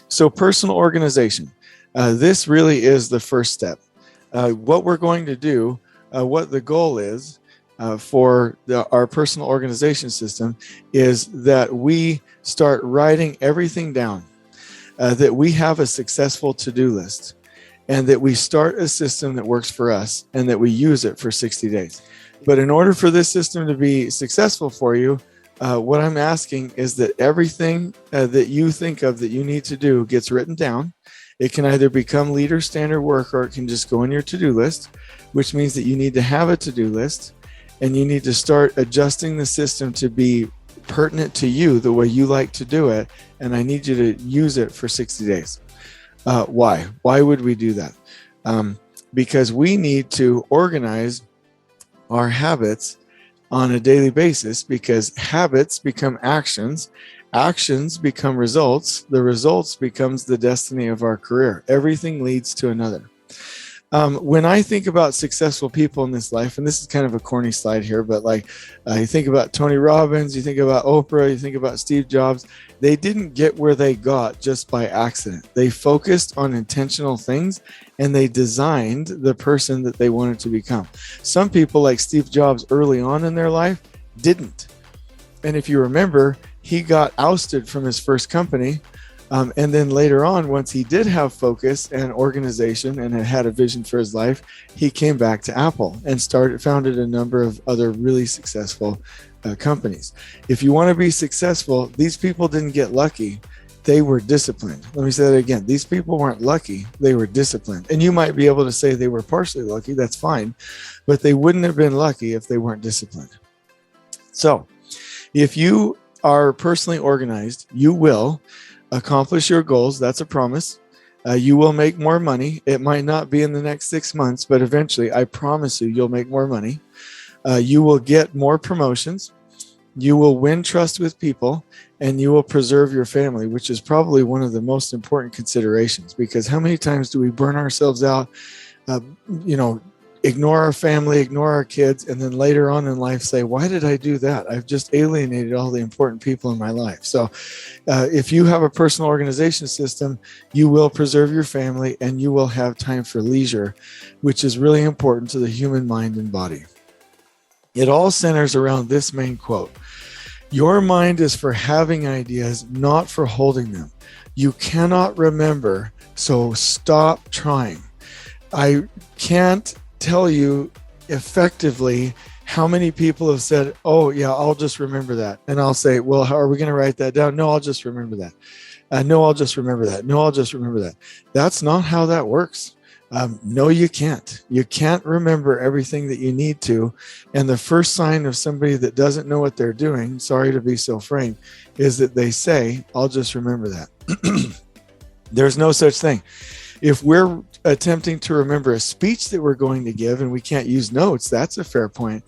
So personal organization, this really is the first step. What we're going to do, what the goal is for our personal organization system is that we start writing everything down, that we have a successful to-do list, and that we start a system that works for us and that we use it for 60 days. But in order for this system to be successful for you, what I'm asking is that everything that you think of that you need to do gets written down. It can either become leader standard work or it can just go in your to-do list, which means that you need to have a to-do list and you need to start adjusting the system to be pertinent to you the way you like to do it. And I need you to use it for 60 days. Why? Why would we do that? Because we need to organize our habits on a daily basis, because habits become actions, actions become results, the results becomes the destiny of our career. Everything leads to another. When I think about successful people in this life, and this is kind of a corny slide here, but you think about Tony Robbins, you think about Oprah, you think about Steve Jobs, they didn't get where they got just by accident. They focused on intentional things and they designed the person that they wanted to become. Some people like Steve Jobs early on in their life didn't. And if you remember, he got ousted from his first company. And then later on, once he did have focus and organization and had a vision for his life, he came back to Apple and founded a number of other really successful companies. If you want to be successful, these people didn't get lucky. They were disciplined. Let me say that again. These people weren't lucky. They were disciplined. And you might be able to say they were partially lucky. That's fine. But they wouldn't have been lucky if they weren't disciplined. So if you are personally organized, you will accomplish your goals. That's a promise. You will make more money. It might not be in the next 6 months, but eventually, I promise you, you'll make more money. You will get more promotions. You will win trust with people, and you will preserve your family, which is probably one of the most important considerations, because how many times do we burn ourselves out, ignore our family, ignore our kids, and then later on in life say, why did I do that? I've just alienated all the important people in my life. So if you have a personal organization system, you will preserve your family and you will have time for leisure, which is really important to the human mind and body. It all centers around this main quote. Your mind is for having ideas, not for holding them. You cannot remember, so stop trying. I can't tell you effectively how many people have said, oh yeah, I'll just remember that. And I'll say, well, how are we going to write that down? No, I'll just remember that. No, I'll just remember that. No, I'll just remember that. That's not how that works. No, you can't. You can't remember everything that you need to. And the first sign of somebody that doesn't know what they're doing, sorry to be so frank, is that they say, I'll just remember that. There's no such thing. If we're attempting to remember a speech that we're going to give and we can't use notes, that's a fair point.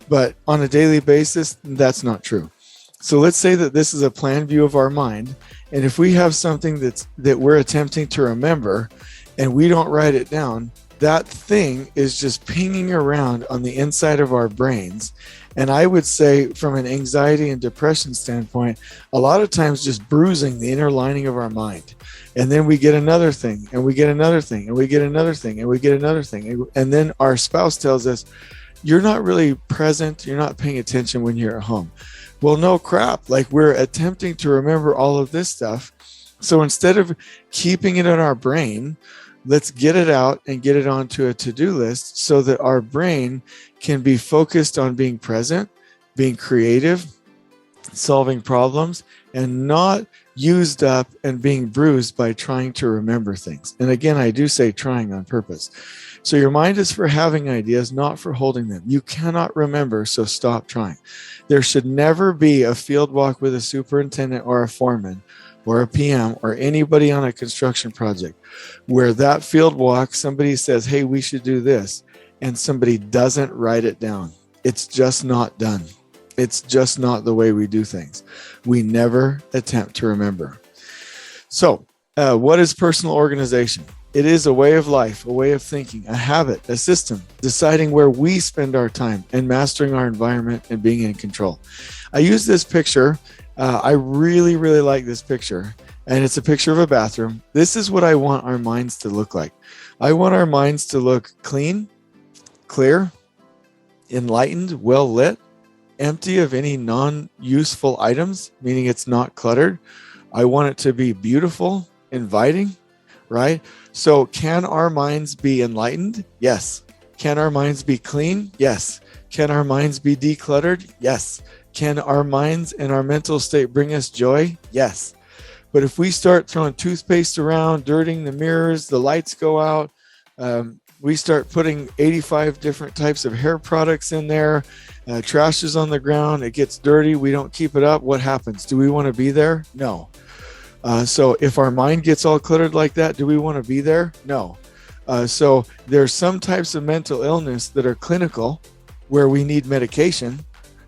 But on a daily basis, that's not true. So let's say that this is a plan view of our mind. And if we have something that we're attempting to remember and we don't write it down, that thing is just pinging around on the inside of our brains. And I would say from an anxiety and depression standpoint, a lot of times just bruising the inner lining of our mind. And then we get another thing, and we get another thing, and we get another thing, and we get another thing. And then our spouse tells us, you're not really present, you're not paying attention when you're at home. Well, no crap. Like, we're attempting to remember all of this stuff. So instead of keeping it in our brain, let's get it out and get it onto a to-do list so that our brain can be focused on being present, being creative, solving problems, and not used up and being bruised by trying to remember things. And again, I do say trying on purpose. So your mind is for having ideas, not for holding them. You cannot remember, so stop trying. There should never be a field walk with a superintendent or a foreman or a PM or anybody on a construction project where that field walk, somebody says, hey, we should do this, and somebody doesn't write it down. It's just not done. It's just not the way we do things. We never attempt to remember. So what is personal organization? It is a way of life, a way of thinking, a habit, a system, deciding where we spend our time and mastering our environment and being in control. I use this picture. I really, really like this picture. and it's a picture of a bathroom. This is what I want our minds to look like. I want our minds to look clean, clear, enlightened, well lit, empty of any non-useful items, meaning it's not cluttered. I want it to be beautiful, inviting, right? So can our minds be enlightened? Yes. Can our minds be clean? Yes. Can our minds be decluttered? Yes. Can our minds and our mental state bring us joy? Yes. But if we start throwing toothpaste around, dirtying the mirrors, the lights go out, we start putting 85 different types of hair products in there, trash is on the ground, it gets dirty, we don't keep it up, what happens? Do we want to be there? No. So if our mind gets all cluttered like that, do we want to be there? No. So there's some types of mental illness that are clinical where we need medication.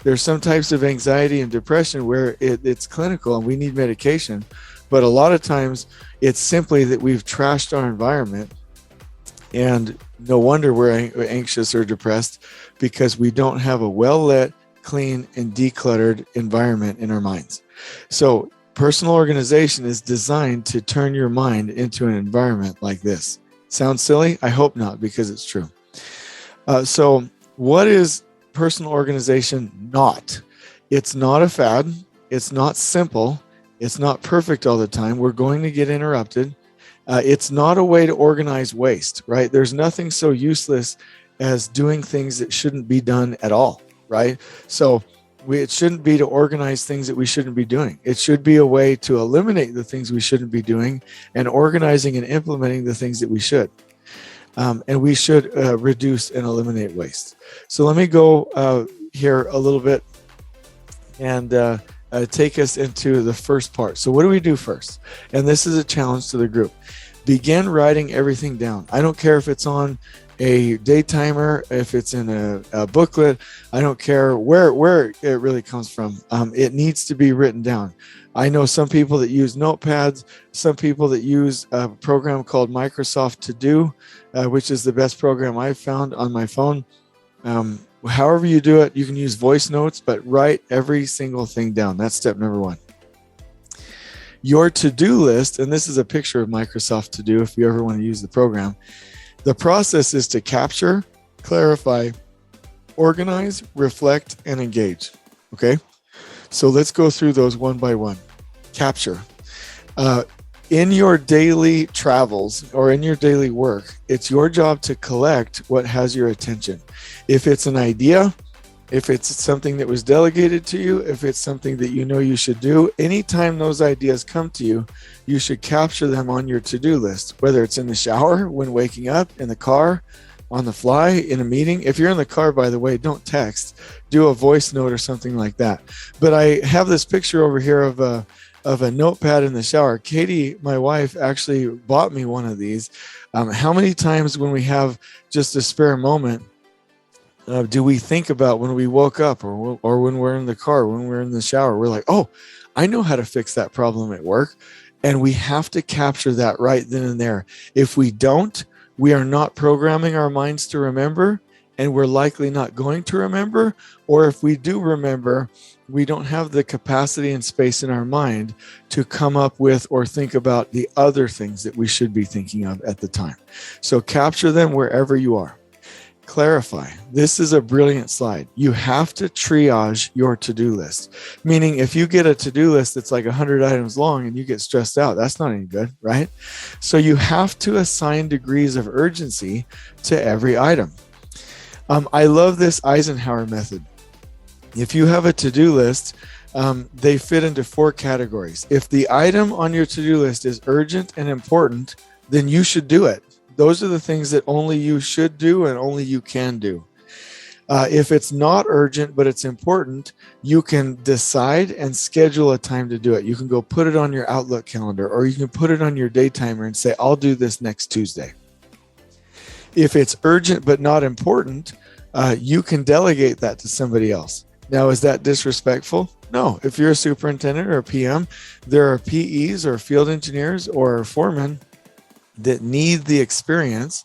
There's some types of anxiety and depression where it's clinical and we need medication. But a lot of times it's simply that we've trashed our environment, and no wonder we're anxious or depressed, because we don't have a well-lit, clean, and decluttered environment in our minds. So personal organization is designed to turn your mind into an environment like this. Sounds silly? I hope not, because it's true. So what is personal organization not? It's not a fad. It's not simple. It's not perfect all the time. We're going to get interrupted. It's not a way to organize waste, right? There's nothing so useless as doing things that shouldn't be done at all, right? So it shouldn't be to organize things that we shouldn't be doing. It should be a way to eliminate the things we shouldn't be doing and organizing and implementing the things that we should. And we should reduce and eliminate waste. So let me go here a little bit and take us into the first part. So what do we do first? And this is a challenge to the group. Begin writing everything down. I don't care if it's on a day timer, if it's in a booklet, I don't care where it really comes from. It needs to be written down. I know some people that use notepads, some people that use a program called Microsoft To Do, which is the best program I've found on my phone. However you do it, you can use voice notes, but write every single thing down. That's step number one. Your to-do list, and this is a picture of Microsoft To Do if you ever want to use the program. The process is to capture, clarify, organize, reflect, and engage. Okay? So let's go through those one by one. Capture. In your daily travels or in your daily work, it's your job to collect what has your attention. If it's an idea, if it's something that was delegated to you, if it's something that you know you should do, anytime those ideas come to you, you should capture them on your to-do list, whether it's in the shower, when waking up, in the car, on the fly, in a meeting. If you're in the car, by the way, don't text. Do a voice note or something like that. But I have this picture over here of a notepad in the shower. Katie, my wife, actually bought me one of these. How many times when we have just a spare moment, do we think about when we woke up or when we're in the car, when we're in the shower, we're like, oh, I know how to fix that problem at work. And we have to capture that right then and there. If we don't, we are not programming our minds to remember, and we're likely not going to remember. Or if we do remember, we don't have the capacity and space in our mind to come up with or think about the other things that we should be thinking of at the time. So capture them wherever you are. Clarify. This is a brilliant slide. You have to triage your to-do list. Meaning if you get a to-do list that's like 100 items long and you get stressed out, that's not any good, right? So you have to assign degrees of urgency to every item. I love this Eisenhower method. If you have a to-do list, they fit into 4 categories. If the item on your to-do list is urgent and important, then you should do it. Those are the things that only you should do and only you can do. If it's not urgent, but it's important, you can decide and schedule a time to do it. You can go put it on your Outlook calendar, or you can put it on your day timer and say, I'll do this next Tuesday. If it's urgent but not important, you can delegate that to somebody else. Now, is that disrespectful? No. If you're a superintendent or a PM, there are PEs or field engineers or foremen that need the experience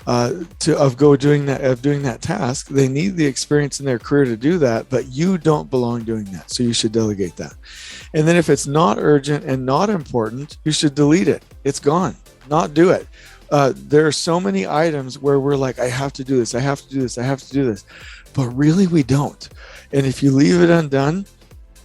doing that task. They need the experience in their career to do that, but you don't belong doing that. So you should delegate that. And then if it's not urgent and not important, you should delete it. It's gone. Not do it. There are so many items where we're like, I have to do this, I have to do this, I have to do this. But really we don't. And if you leave it undone,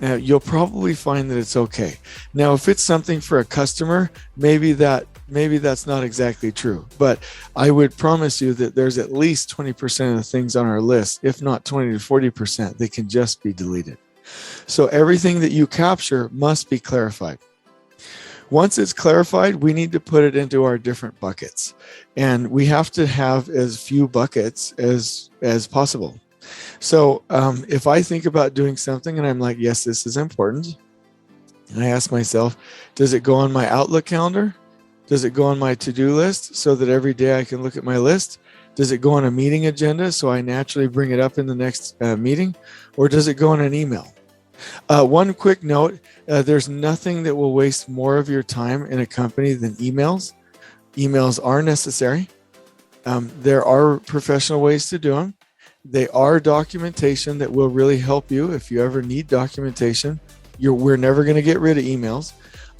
you'll probably find that it's okay. Now, if it's something for a customer, maybe that's not exactly true. But I would promise you that there's at least 20% of the things on our list, if not 20 to 40%, that can just be deleted. So everything that you capture must be clarified. Once it's clarified, we need to put it into our different buckets. And we have to have as few buckets as possible. So if I think about doing something and I'm like, yes, this is important, and I ask myself, does it go on my Outlook calendar? Does it go on my to-do list so that every day I can look at my list? Does it go on a meeting agenda so I naturally bring it up in the next meeting? Or does it go on an email? One quick note, there's nothing that will waste more of your time in a company than emails. Emails are necessary. There are professional ways to do them. They are documentation that will really help you if you ever need documentation. We're never going to get rid of emails.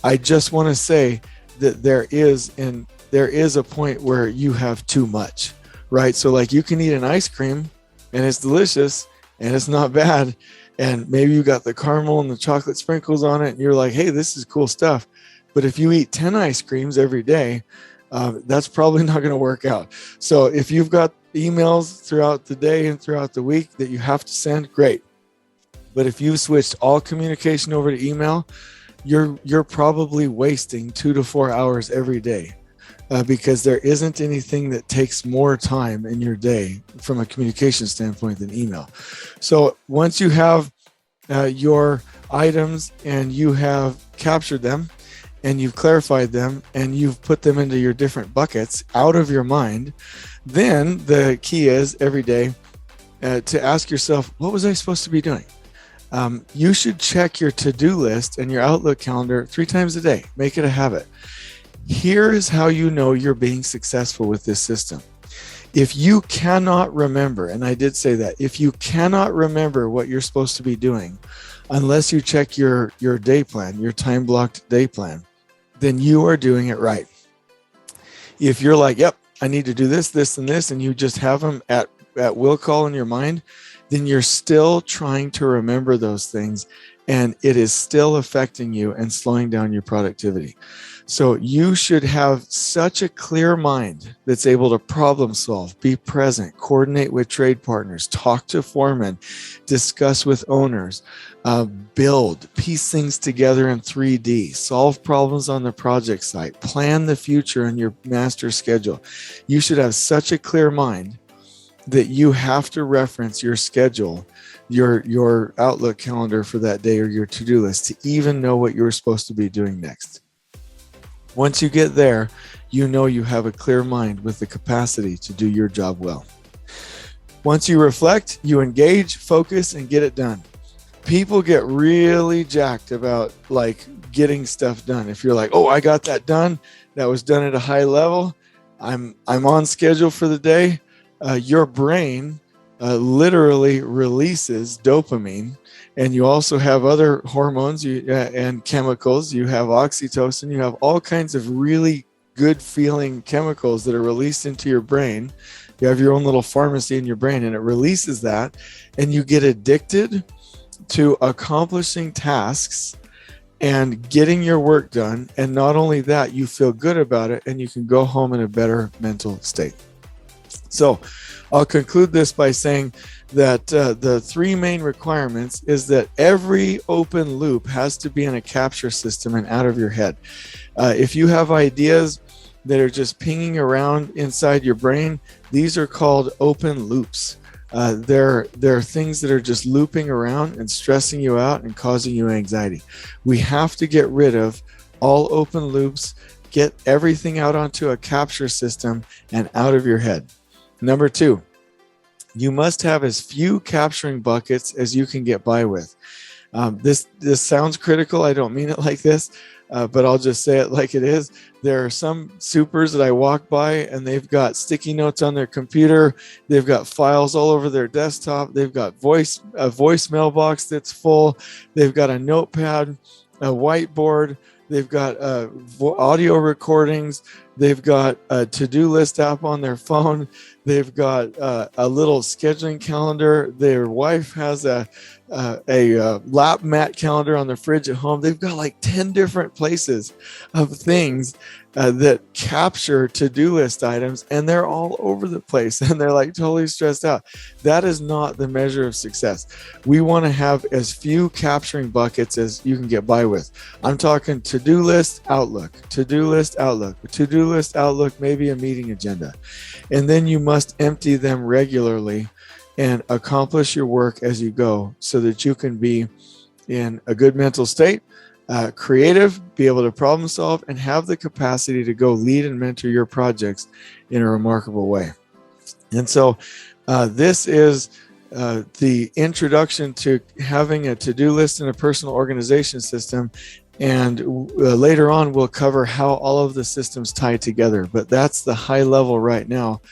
I just want to say that there is a point where you have too much, right? So like you can eat an ice cream and it's delicious and it's not bad. And maybe you got the caramel and the chocolate sprinkles on it and you're like, hey, this is cool stuff. But if you eat 10 ice creams every day, that's probably not going to work out. So if you've got emails throughout the day and throughout the week that you have to send, great. But if you've switched all communication over to email, you're probably wasting 2 to 4 hours every day because there isn't anything that takes more time in your day from a communication standpoint than email. So once you have your items and you have captured them and you've clarified them and you've put them into your different buckets out of your mind, then the key is every day to ask yourself, what was I supposed to be doing? You should check your to-do list and your Outlook calendar 3 times a day. Make it a habit. Here is how you know you're being successful with this system. If you cannot remember, and I did say that, if you cannot remember what you're supposed to be doing, unless you check your day plan, your time-blocked day plan, then you are doing it right. If you're like, yep, I need to do this, this, and this, and you just have them at will call in your mind, then you're still trying to remember those things and it is still affecting you and slowing down your productivity. So you should have such a clear mind that's able to problem solve, be present, coordinate with trade partners, talk to foremen, discuss with owners, build, piece things together in 3D, solve problems on the project site, plan the future in your master schedule. You should have such a clear mind that you have to reference your schedule, your Outlook calendar for that day or your to-do list to even know what you're supposed to be doing next. Once you get there, you know you have a clear mind with the capacity to do your job well. Once you reflect, you engage, focus, and get it done. People get really jacked about like getting stuff done. If you're like, oh, I got that done, that was done at a high level, I'm on schedule for the day. Your brain literally releases dopamine, and you also have other hormones and chemicals. You have oxytocin, you have all kinds of really good feeling chemicals that are released into your brain. You have your own little pharmacy in your brain and it releases that, and you get addicted to accomplishing tasks and getting your work done. And not only that, you feel good about it and you can go home in a better mental state. So I'll conclude this by saying that the 3 main requirements is that every open loop has to be in a capture system and out of your head. If you have ideas that are just pinging around inside your brain, these are called open loops. They're things that are just looping around and stressing you out and causing you anxiety. We have to get rid of all open loops, get everything out onto a capture system and out of your head. Number 2, you must have as few capturing buckets as you can get by with. This sounds critical. I don't mean it like this, but I'll just say it like it is. There are some supers that I walk by and they've got sticky notes on their computer. They've got files all over their desktop. They've got a voice mailbox that's full. They've got a notepad, a whiteboard. They've got audio recordings. They've got a to-do list app on their phone. They've got a little scheduling calendar. Their wife has a lap mat calendar on the fridge at home. They've got like 10 different places of things that capture to-do list items, and they're all over the place and they're like totally stressed out. That is not the measure of success. We want to have as few capturing buckets as you can get by with. I'm talking to-do list, Outlook, to-do list, Outlook, to-do list, Outlook, maybe a meeting agenda. And then you must empty them regularly and accomplish your work as you go so that you can be in a good mental state, creative, be able to problem solve, and have the capacity to go lead and mentor your projects in a remarkable way. And so this is the introduction to having a to-do list and a personal organization system. And later on, we'll cover how all of the systems tie together. But that's the high level right now